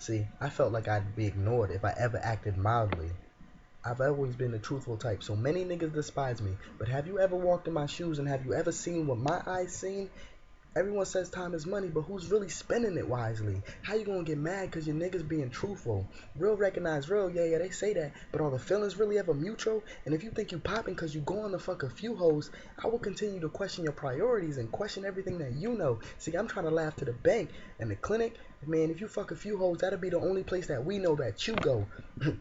See, I felt like I'd be ignored if I ever acted mildly. I've always been the truthful type, so many niggas despise me. But have you ever walked in my shoes and have you ever seen what my eyes seen? Everyone says time is money, but who's really spending it wisely? How you gonna get mad cause your niggas being truthful? Real recognize real, yeah, yeah, they say that, but are the feelings really ever mutual? And if you think you popping cause you going to fuck a few hoes, I will continue to question your priorities and question everything that you know. See, I'm trying to laugh to the bank and the clinic. Man, if you fuck a few hoes, that'll be the only place that we know that you go.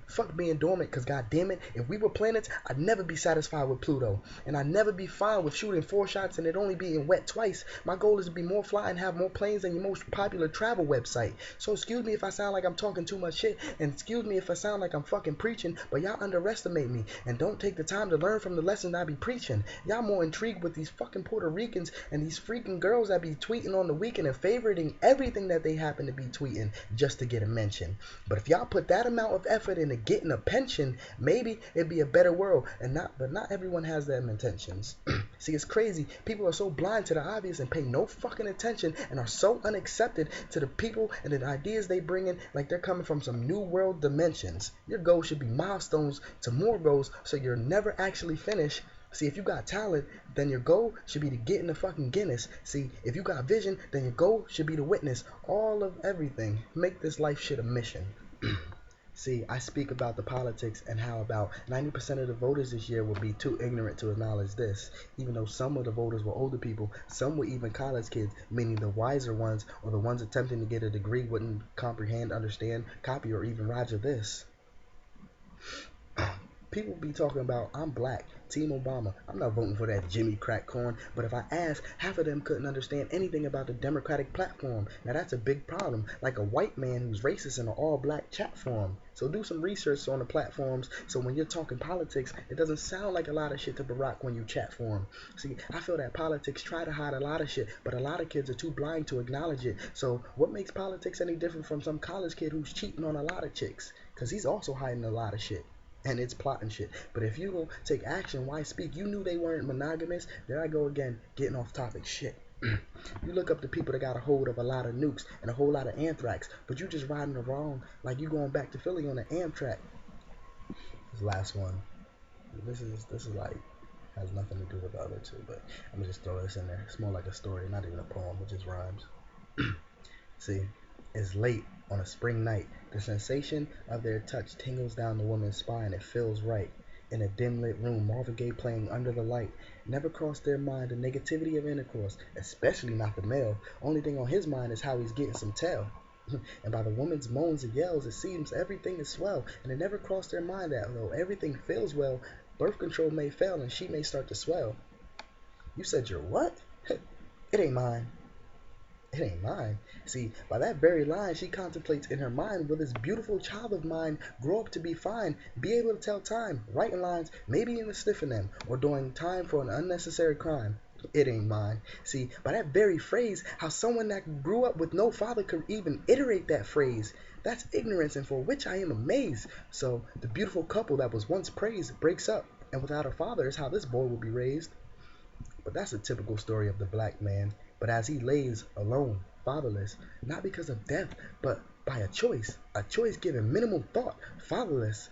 Fuck being dormant, cause goddamn it, if we were planets, I'd never be satisfied with Pluto. And I'd never be fine with shooting 4 shots and it only being wet twice. My goal is to be more fly and have more planes than your most popular travel website. So excuse me if I sound like I'm talking too much shit, and excuse me if I sound like I'm fucking preaching, but y'all underestimate me and don't take the time to learn from the lessons I be preaching. Y'all more intrigued with these fucking Puerto Ricans and these freaking girls that be tweeting on the weekend and favoriting everything that they happen to be tweeting just to get a mention. But if y'all put that amount of effort into getting a pension, maybe it'd be a better world. But not everyone has them intentions. See, it's crazy. People are so blind to the obvious and pay no fucking attention and are so unaccepted to the people and the ideas they bring in like they're coming from some new world dimensions. Your goals should be milestones to more goals so you're never actually finished. See, if you got talent, then your goal should be to get in the fucking Guinness. See, if you got vision, then your goal should be to witness all of everything. Make this life shit a mission. See, I speak about the politics and how about 90% of the voters this year will be too ignorant to acknowledge this. Even though some of the voters were older people, some were even college kids, meaning the wiser ones or the ones attempting to get a degree wouldn't comprehend, understand, copy, or even roger this. People be talking about I'm black, Team Obama. I'm not voting for that Jimmy Crack Corn, but if I asked, half of them couldn't understand anything about the Democratic platform. Now that's a big problem, like a white man who's racist in an all-black chat forum. So do some research on the platforms so when you're talking politics, it doesn't sound like a lot of shit to Barack when you chat for him. See, I feel that politics try to hide a lot of shit, but a lot of kids are too blind to acknowledge it. So what makes politics any different from some college kid who's cheating on a lot of chicks? Because he's also hiding a lot of shit and it's plotting shit. But if you don't take action, why speak? You knew they weren't monogamous. There I go again, getting off topic shit. You look up the people that got a hold of a lot of nukes and a whole lot of anthrax, but you just riding the wrong, like you going back to Philly on the Amtrak. This last one, this is like has nothing to do with the other two, but I'm gonna just throw this in there. It's more like a story, not even a poem, it just rhymes. See, it's late on a spring night. The sensation of their touch tingles down the woman's spine. It feels right. In a dim lit room, Marvin Gaye playing Under the Light. Never crossed their mind the negativity of intercourse, especially not the male. Only thing on his mind is how he's getting some tail. And by the woman's moans and yells, it seems everything is swell. And it never crossed their mind that though everything feels well, birth control may fail and she may start to swell. You said you're what? It ain't mine. It ain't mine. See, by that very line, she contemplates in her mind, will this beautiful child of mine grow up to be fine, be able to tell time, writing lines, maybe even sniffing them, or doing time for an unnecessary crime? It ain't mine. See, by that very phrase, how someone that grew up with no father could even iterate that phrase. That's ignorance, and for which I am amazed. So, the beautiful couple that was once praised breaks up, and without a father is how this boy will be raised. But that's a typical story of the black man. But as he lays alone, fatherless, not because of death, but by a choice given minimal thought, fatherless.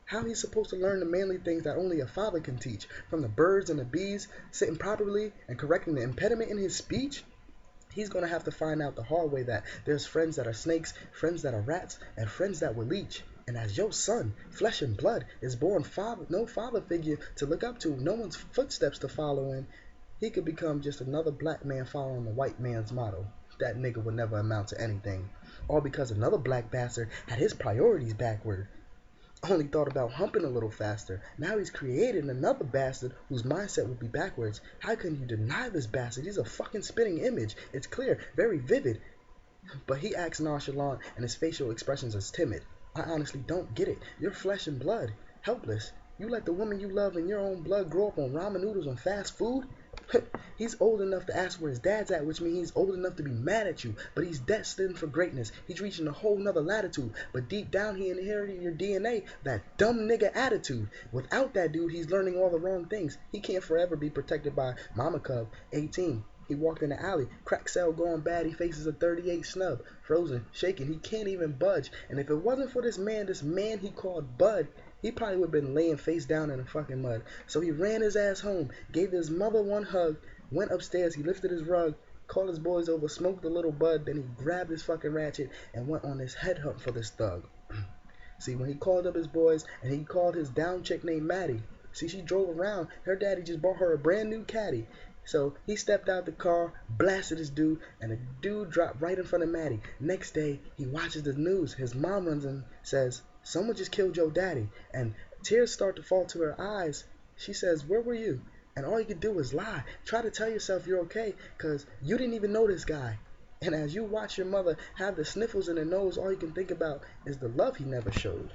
How he's supposed to learn the manly things that only a father can teach, from the birds and the bees, sitting properly and correcting the impediment in his speech? He's going to have to find out the hard way that there's friends that are snakes, friends that are rats, and friends that will leech. And as your son, flesh and blood, is born no father figure to look up to, no one's footsteps to follow in, he could become just another black man following the white man's motto. That nigga would never amount to anything. All because another black bastard had his priorities backward. Only thought about humping a little faster. Now he's created another bastard whose mindset would be backwards. How can you deny this bastard? He's a fucking spitting image. It's clear, very vivid. But he acts nonchalant and his facial expressions are timid. I honestly don't get it. You're flesh and blood. Helpless. You let the woman you love in your own blood grow up on ramen noodles and fast food? He's old enough to ask where his dad's at, which means he's old enough to be mad at you. But he's destined for greatness. He's reaching a whole nother latitude. But deep down, he inherited your DNA, that dumb nigga attitude. Without that dude, he's learning all the wrong things. He can't forever be protected by Mama Cub, 18. He walked in the alley, crack cell going bad, he faces a 38 snub, frozen, shaking, he can't even budge. And if it wasn't for this man he called Bud, he probably would have been laying face down in the fucking mud. So he ran his ass home, gave his mother one hug, went upstairs, he lifted his rug, called his boys over, smoked a little bud, then he grabbed his fucking ratchet and went on his head hunt for this thug. See, when he called up his boys and he called his down chick named Maddie, see, she drove around. Her daddy just bought her a brand new caddy. So he stepped out the car, blasted his dude, and the dude dropped right in front of Maddie. Next day, he watches the news. His mom runs in and says, someone just killed your daddy. And tears start to fall to her eyes. She says, where were you? And all you can do is lie. Try to tell yourself you're okay because you didn't even know this guy. And as you watch your mother have the sniffles in her nose, all you can think about is the love he never showed.